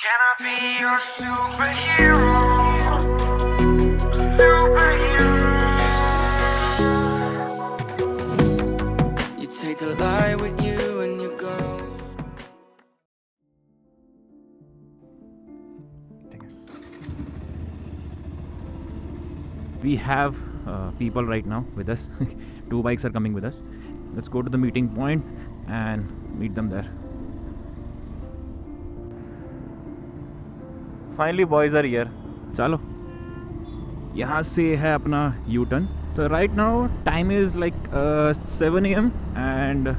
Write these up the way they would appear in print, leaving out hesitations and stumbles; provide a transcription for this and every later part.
Can I be your superhero? Superhero. You take the light with you and you go. We have people right now with us. 2 bikes are coming with us. Let's go to the meeting point and meet them there. Finally boys are here. चलो यहाँ से है अपना U-turn. So right now time is like 7 a.m. and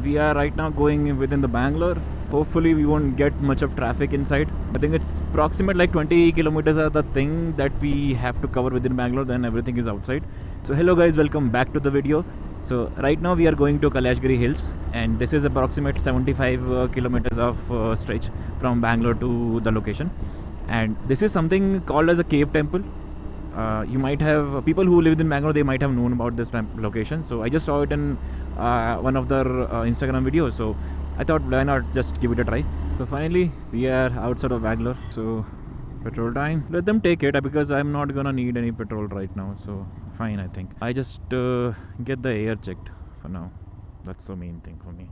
we are right now going within the Bangalore. Hopefully we won't get much of traffic inside. I think it's approximate like 20 kilometers are the thing that we have to cover within Bangalore, then everything is outside. So hello guys, welcome back to the video. So right now we are going to Kailashgiri Hills and this is approximate 75 kilometers of stretch from Bangalore to the location. And this is something called as a cave temple. You might have people who live in Bangalore, they might have known about this location. So I just saw it in one of their Instagram videos, so I thought why not just give it a try. So finally we are outside of Bangalore. So petrol time, let them take it because I'm not gonna need any petrol right now, so fine. I think I just get the air checked for now. That's the main thing for me.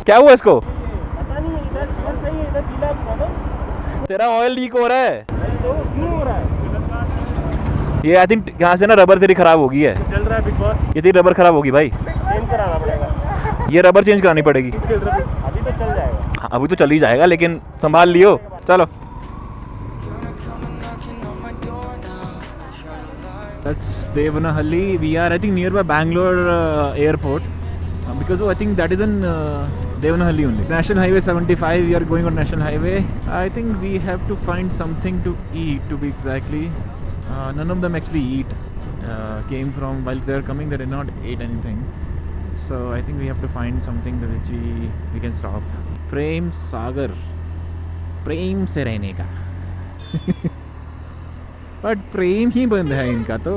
क्या हुआ इसको? पता नहीं, इधर सही है, इधर गीला है। तेरा ऑयल लीक हो रहा है। क्यों हो रहा है? ये आई थिंक यहाँ से ना रबर तेरी खराब हो गई है। चल रहा है बिग बॉस। ये तेरी रबर खराब होगी भाई। चेंज कराना पड़ेगा। ये रबर चेंज करानी पड़ेगी। अभी तो चल जाएगा। हाँ, अभी तो चल ही जाएगा लेकिन संभाल लियो। चलो। That's Devanahalli. We are I think nearby Bangalore airport because I think that is in Devanahalli only. National Highway 75. We are going on National Highway. I think we have to find something to eat. To be exactly, none of them actually eat. Came from while they are coming, they did not eat anything. So I think we have to find something that which we can stop. Prem Sagar. प्रेम से रहने का. But प्रेम ही बंद है इनका, तो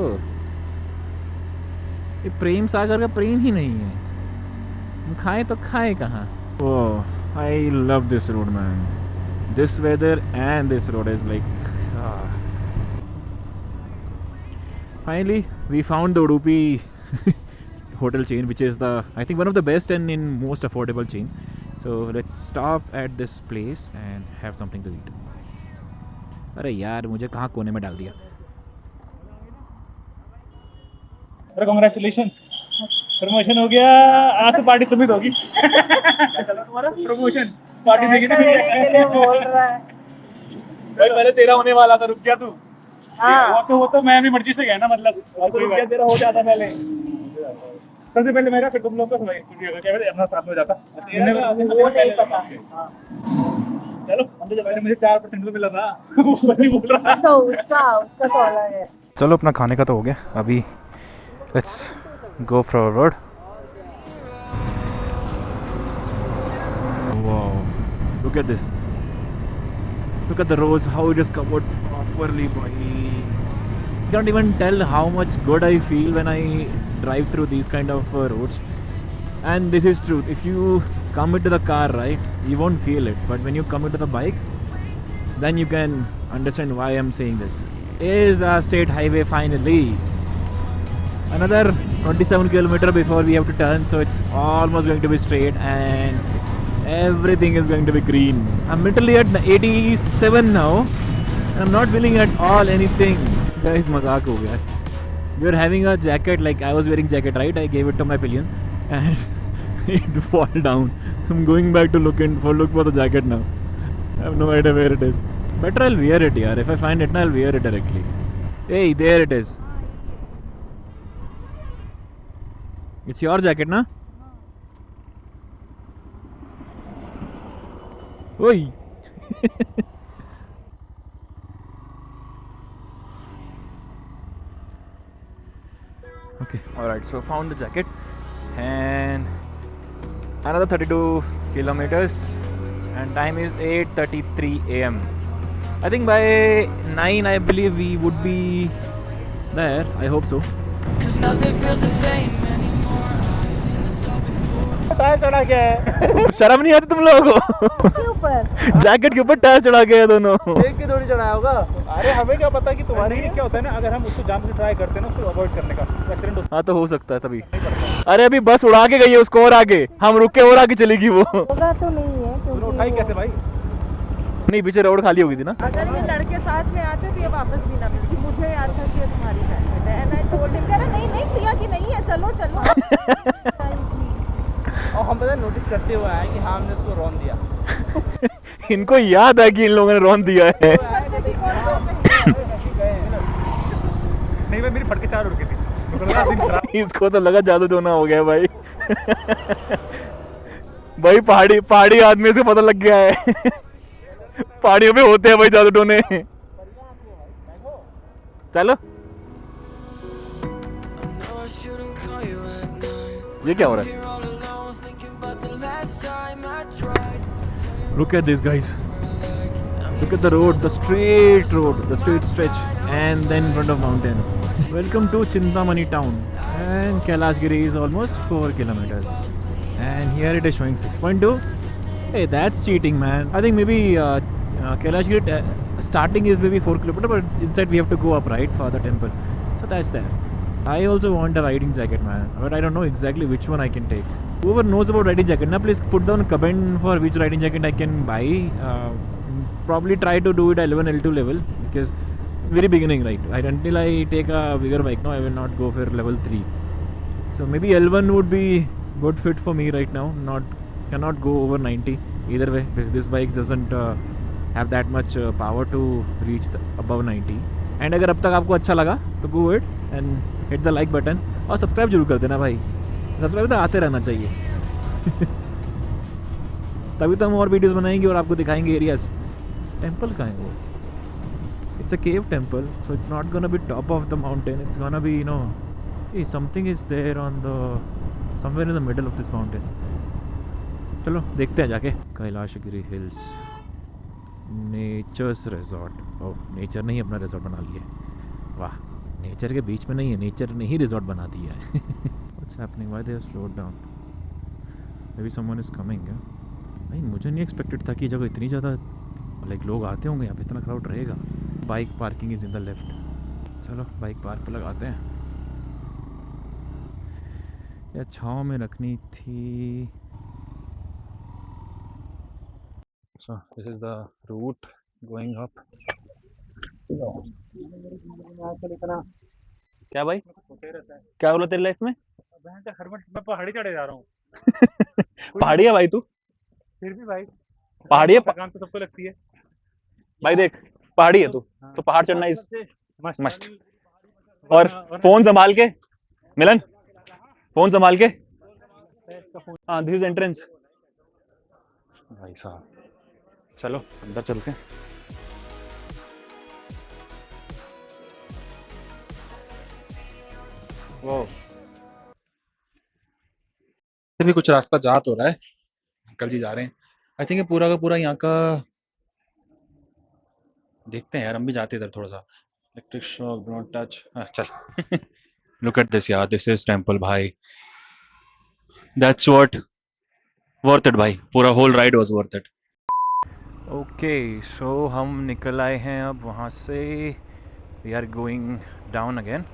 ये प्रेम सागर का प्रेम ही नहीं है. हम खाए तो खाए कहाँ. Oh, I love this road man. This weather and this road is like. Finally we found the Udupi hotel chain, which is the I think one of the best and in most affordable chain. So let's stop at this place and have something to eat. अरे यार मुझे कहाँ कोने में डाल दिया. अरे congratulation, promotion हो गया. आज तो पार्टी तुम्हें दोगी. तुम्हारा प्रमोशन पार्टी देगी ना. बोल रहा है भाई, पहले तेरा होने वाला था, रुक गया तू. वो तो मैं भी मर्जी से गया ना, मतलब रुक गया, तेरा हो जाता पहले. सबसे पहले मेरा, फिर तुम लोग का अपना साथ में जाता. वो नहीं पता. चलो पहले मुझे 4% तो मिला था. वही बोल रहा है. तो उसका तो अलग है. चलो अपना खाने का तो हो गया. अभी let's go forward. Wow, look at this. Look at the roads, how it is covered properly, boy. You can't even tell how much good I feel when I drive through these kind of roads. And this is true. If you come into the car, right, you won't feel it. But when you come into the bike, then you can understand why I'm saying this. Is a state highway finally. Another 27 kilometer before we have to turn, so it's almost going to be straight and everything is going to be green. I'm literally at 87 now. I'm not feeling at all anything. Guys, mazak ho gaya. You're having a jacket, like I was wearing jacket, right? I gave it to my pillion and it fall down. I'm going back to look for the jacket now. I have no idea where it is. Better I'll wear it, yaar. If I find it, I'll wear it directly. Hey, there it is. It's your jacket, na? Oi. Okay, alright, so found the jacket and another 32 kilometers and time is 8:33 a.m. I think by 9 I believe we would be there. I hope so. 'Cause nothing feels the same anymore. I've seen this all before. ऊपर tyre चढ़ा के है। शर्म नहीं आती तुम लोगों को? के ऊपर जैकेट के ऊपर टायर चढ़ा के है दोनों। देख के थोड़ी चढ़ाया होगा। अरे हमें क्या पता कि तुम्हारे लिए क्या होता है ना, अगर हम उसको जान से ट्राई करते हैं ना उसको अवॉइड करने का, एक्सीडेंट हो हाँ तो हो सकता है तभी। अरे अभी बस उड़ा के गई है उसको और आगे, हम रुक के और आगे चलेगी वो। होगा तो नहीं है सकता है। क्योंकि उठाई वो- कैसे भाई? नहीं पीछे रोड खाली होगी थी ना। अगर ये लड़के साथ में आते तो ये वापस भी ना मिलती। मुझे याद था कि ये तुम्हारी हेलमेट है एंड आई टोल्ड हिम, कह रहा नहीं नहीं प्रिया की नहीं है, चलो चलो। और हम पता नोटिस करते हुए आए कि हाँ हमने उसको रॉन दिया। इनको याद है कि इन लोगों ने रौन दिया है। नहीं भाई मेरी फटके 4 उड़ गई थी। तो लगा दिन खराब। इसको तो लगा जादू टोना हो गया भाई। भाई पहाड़ी आदमी से पता लग गया है। पहाड़ियों में होते हैं भाई जादू टोने। चलो I know I shouldn't call you at night. ये क्या हो रहा है? You're all alone thinking about the last time I tried to tell you Look at this guys. like I'm Look at the road, the straight road, the straight stretch, and then in front of mountain. Welcome to Chintamani town, and Kailashgiri is almost 4 kilometers, and here it is showing 6.2. Hey, that's cheating, man. I think maybe Kailashgiri starting is maybe 4 kilometers, but inside we have to go up right for the temple. So that's there. I also want a riding jacket, man, but I don't know exactly which one I can take. Whoever knows about riding jacket, now please put down a comment for which riding jacket I can buy. Probably try to do it L1, L2 level because very beginning, right? Until I take a bigger bike, no, I will not go for level 3. So maybe L1 would be good fit for me right now. Cannot go over 90 either way because this bike doesn't have that much power to reach above 90. And अगर अब तक आपको अच्छा लगा तो go it and hit the like button और subscribe जरूर कर देना भाई। सब्सक्राइब तो आते रहना चाहिए। तभी तो हम और वीडियोस बनाएंगे और आपको दिखाएंगे एरियाज। टेंपल कहाँ है वो? It's a cave temple, so it's not gonna be top of the mountain. It's gonna be, you know, hey, something is there on the somewhere in the middle of this mountain. चलो देखते हैं जाके। Kailashgiri hills nature's resort. Oh nature ने ही अपना resort बना लिया। वाह, नेचर के बीच में नहीं है, नेचर ने ही रिजॉर्ट बना दिया है। What's happening? Why they are slowed down? Maybe someone is coming. नहीं मुझे नहीं एक्सपेक्टेड था कि जगह इतनी ज़्यादा लाइक लोग आते होंगे यहाँ पे, इतना क्राउड रहेगा। Bike parking is in the left. चलो बाइक पार्क पे लगाते हैं। या छाँव में रखनी थी। So this is the route going up. क्या भाई? क्या बोला तेरी लाइफ में? मैं पहाड़ी चढ़े जा रहा हूँ। पहाड़ी है भाई तू? फिर भी भाई पहाड़ी है थकान तो सबको लगती है। भाई देख, पहाड़ी है तू तो पहाड़ चढ़ना इज मस्त मस्ट। और फोन संभाल के मिलन, फोन संभाल के। हाँ दिस इज एंट्रेंस। भाई साहब चलो अंदर चलते हैं। वो भी कुछ रास्ता जा तो रहा है। अंकल जी जा रहे हैं। आई थिंक पूरा का पूरा यहाँ का देखते हैं यार, हम भी जाते इधर थोड़ा सा। Electric shock don't touch. चल लुक एट दिस यार, दिस इज टेंपल भाई। दैट्स व्हाट वर्थ इट भाई। पूरा whole ride was worth it. Okay so हम निकल आए हैं अब वहाँ से। We are going down again.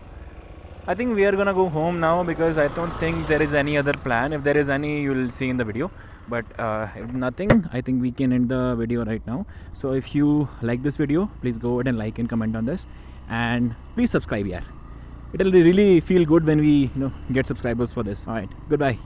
I think we are gonna go home now because I don't think there is any other plan. If there is any, you will see in the video. But if nothing, I think we can end the video right now. So if you like this video, please go ahead and like and comment on this, and please subscribe. Yeah, it'll really feel good when we get subscribers for this. All right, goodbye.